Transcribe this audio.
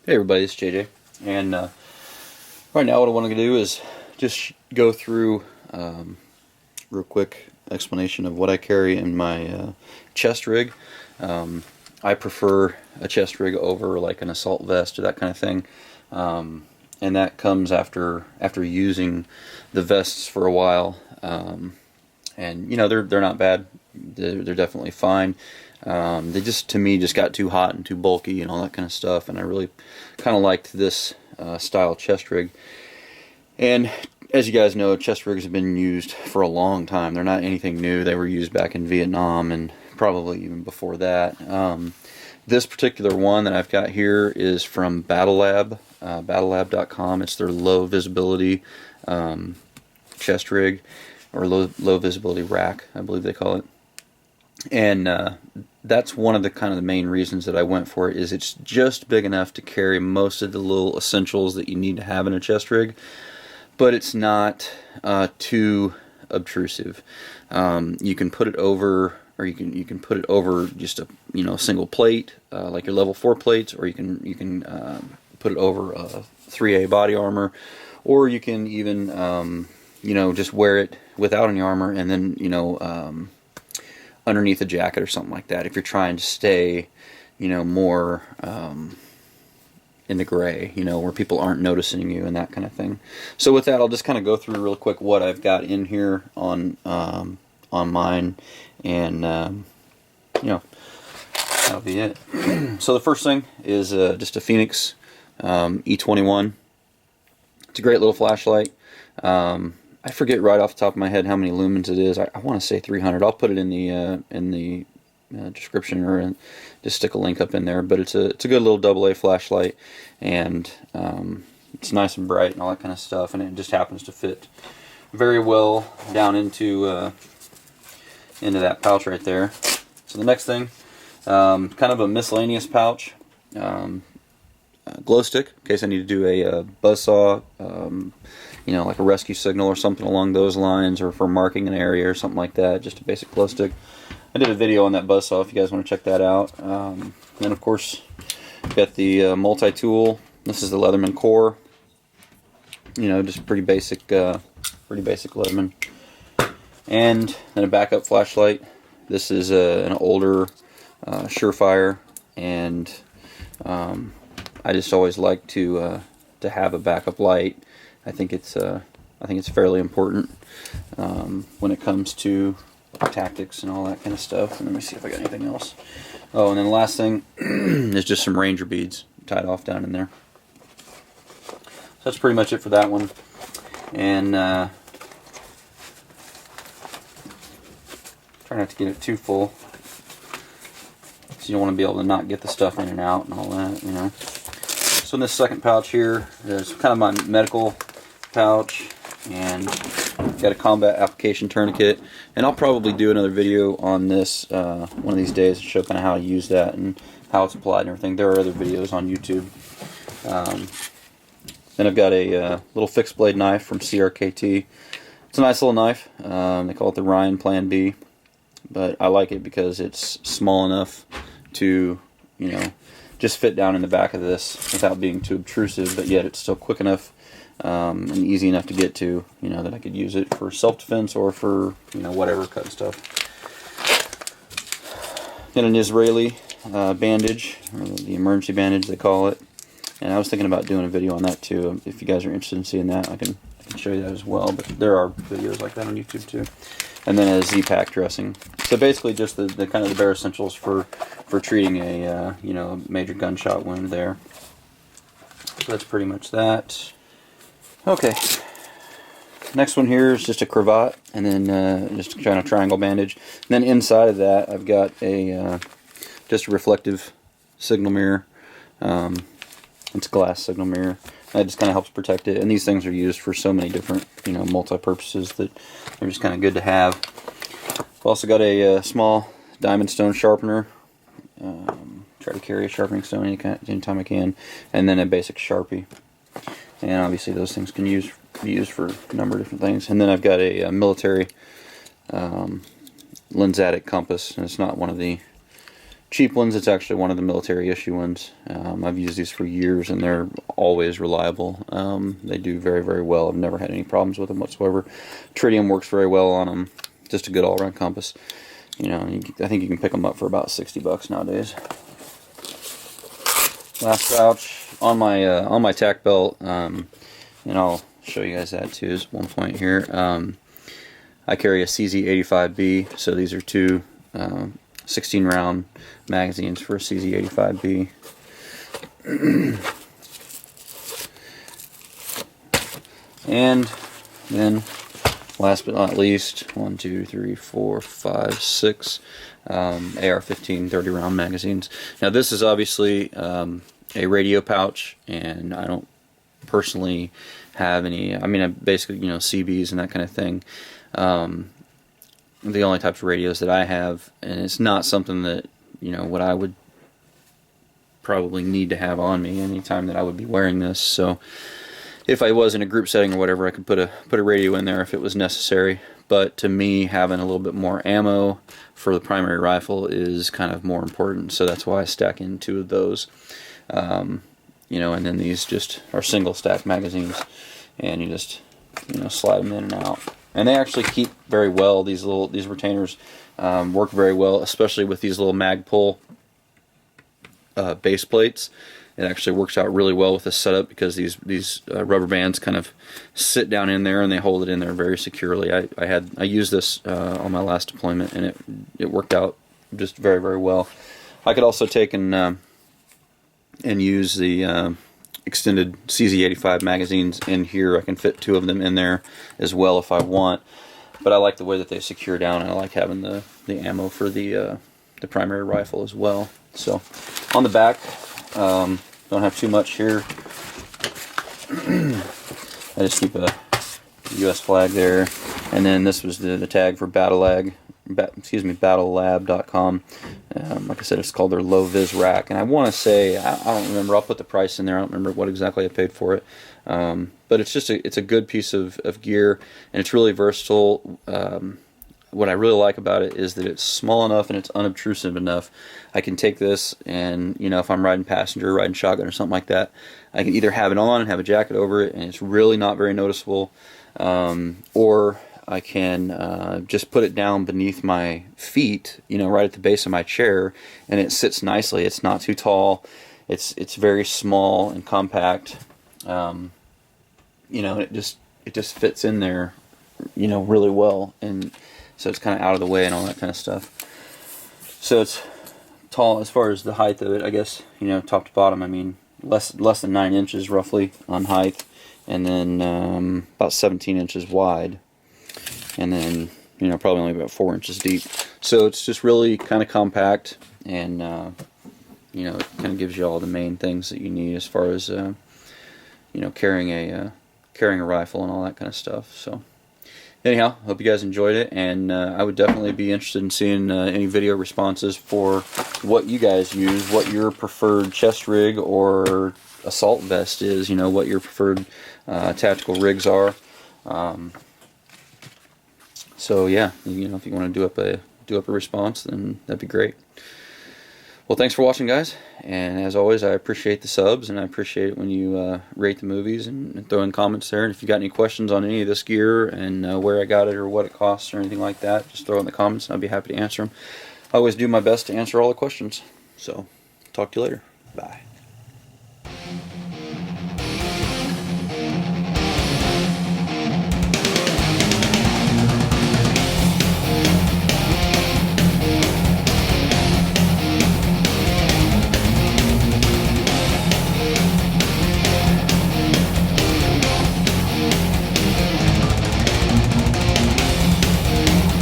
Hey everybody, it's JJ, and right now what I want to do is just go through real quick explanation of what I carry in my chest rig. I prefer a chest rig over like an assault vest or that kind of thing, and that comes after using the vests for a while, and you know they're not bad. They're definitely fine. They just, to me, just got too hot and too bulky and all that kind of stuff, and I really kind of liked this style chest rig. And as you guys know, chest rigs have been used for a long time. They're not anything new. They were used back in Vietnam and probably even before that. This particular one that I've got here is from Battle Lab, battlelab.com. It's their low visibility chest rig, or low visibility rack, I believe they call it. And that's one of the main reasons that I went for it. Is it's just big enough to carry most of the little essentials that you need to have in a chest rig, but it's not too obtrusive. You can put it over, or you can put it over just a single plate, like your level 4 plates, or you can put it over 3A body armor, or you can even just wear it without any armor, and then underneath a jacket or something like that, if you're trying to stay, more in the gray, where people aren't noticing you and that kind of thing. So with that, I'll just kind of go through real quick what I've got in here on mine, and that'll be it. So the first thing is just a Phoenix E21. It's a great little flashlight. I forget right off the top of my head how many lumens it is. I want to say 300. I'll put it in the description, or just stick a link up in there. But it's a good little AA flashlight, and it's nice and bright and all that kind of stuff. And it just happens to fit very well down into that pouch right there. So the next thing, kind of a miscellaneous pouch, glow stick in case I need to do a buzzsaw. Like a rescue signal or something along those lines, or for marking an area or something like that. Just a basic glow stick. I did a video on that buzzsaw if you guys want to check that out. Then of course, got the multi-tool. This is the Leatherman core. Just pretty basic Leatherman. And then a backup flashlight. This is an older Surefire, and I just always like to have a backup light. I think it's fairly important when it comes to tactics and all that kind of stuff. And let me see if I got anything else. Oh, and then the last thing is just some Ranger beads tied off down in there. So that's pretty much it for that one. And try not to get it too full, so you don't want to be able to not get the stuff in and out and all that, So in this second pouch here, there's kind of my medical pouch, and got a combat application tourniquet, and I'll probably do another video on this one of these days to show kind of how to use that and how it's applied and everything. There are other videos on YouTube. Then I've got a little fixed blade knife from CRKT. It's a nice little knife. They call it the Ryan Plan B, but I like it because it's small enough to just fit down in the back of this without being too obtrusive, but yet it's still quick enough and easy enough to get to, that I could use it for self-defense or for, whatever cut stuff. Then an Israeli bandage, or the emergency bandage they call it, and I was thinking about doing a video on that too. If you guys are interested in seeing that, I can show you that as well, but there are videos like that on YouTube too. And then a Z-Pack dressing. So basically just the kind of the bare essentials for treating a major gunshot wound there. So that's pretty much that. Okay, next one here is just a cravat, and then just kind of triangle bandage. And then inside of that, I've got a just a reflective signal mirror. It's a glass signal mirror. That just kind of helps protect it. And these things are used for so many different, multi-purposes that they're just kind of good to have. I've also got a small diamond stone sharpener. Try to carry a sharpening stone anytime I can, and then a basic Sharpie. And obviously those things can be used for a number of different things. And then I've got a military lensatic compass, and it's not one of the cheap ones. It's actually one of the military issue ones. I've used these for years, and they're always reliable. They do very, very well. I've never had any problems with them whatsoever. Tritium works very well on them. Just a good all-around compass. You know, I think you can pick them up for about $60 nowadays. Last pouch on my tack belt, and I'll show you guys that too. Is one point here. I carry a CZ85B, so these are two 16-round magazines for a CZ85B. And then, last but not least, 1, 2, 3, 4, 5, 6 AR-15 30-round magazines. Now this is obviously a radio pouch, and I don't personally have any. I mean, I basically, you know, CBs and that kind of thing. The only types of radios that I have, and it's not something that, you know, what I would probably need to have on me anytime that I would be wearing this. So if I was in a group setting or whatever, I could put a radio in there if it was necessary. But to me, having a little bit more ammo for the primary rifle is kind of more important. So that's why I stack in 2 of those. You know, and then these just are single stack magazines, and you just, you know, slide them in and out. And they actually keep very well. These retainers work very well, especially with these little Magpul base plates. It actually works out really well with this setup because these rubber bands kind of sit down in there and they hold it in there very securely. I used this on my last deployment, and it worked out just very, very well. I could also take and use the extended CZ85 magazines in here. I can fit 2 of them in there as well if I want. But I like the way that they secure down, and I like having the ammo for the primary rifle as well. So on the back, don't have too much here. I just keep a US flag there, and then this was the tag for battlelab.com. Like I said, it's called their low vis rack, and I want to say, I don't remember, I'll put the price in there, I don't remember what exactly I paid for it, but it's just it's a good piece of gear, and it's really versatile. What I really like about it is that it's small enough and it's unobtrusive enough. I can take this, and, you know, if I'm riding passenger, riding shotgun or something like that, I can either have it on and have a jacket over it, and it's really not very noticeable, or I can just put it down beneath my feet, you know, right at the base of my chair, and it sits nicely. It's not too tall. It's very small and compact. You know, it just fits in there, you know, really well, and so it's kind of out of the way and all that kind of stuff. So it's tall as far as the height of it, I guess, you know, top to bottom. I mean, less than 9 inches roughly on height, and then about 17 inches wide, and then, you know, probably only about 4 inches deep. So it's just really kind of compact, and you know, it kind of gives you all the main things that you need as far as you know, carrying a rifle and all that kind of stuff. So anyhow, hope you guys enjoyed it, and I would definitely be interested in seeing any video responses for what you guys use, what your preferred chest rig or assault vest is, you know, what your preferred tactical rigs are. So yeah, you know, if you want to do up a response, then that'd be great. Well, thanks for watching, guys, and as always, I appreciate the subs, and I appreciate it when you rate the movies and throw in comments there. And if you got any questions on any of this gear and where I got it or what it costs or anything like that, just throw in the comments and I'll be happy to answer them. I always do my best to answer all the questions. So, talk to you later. Bye.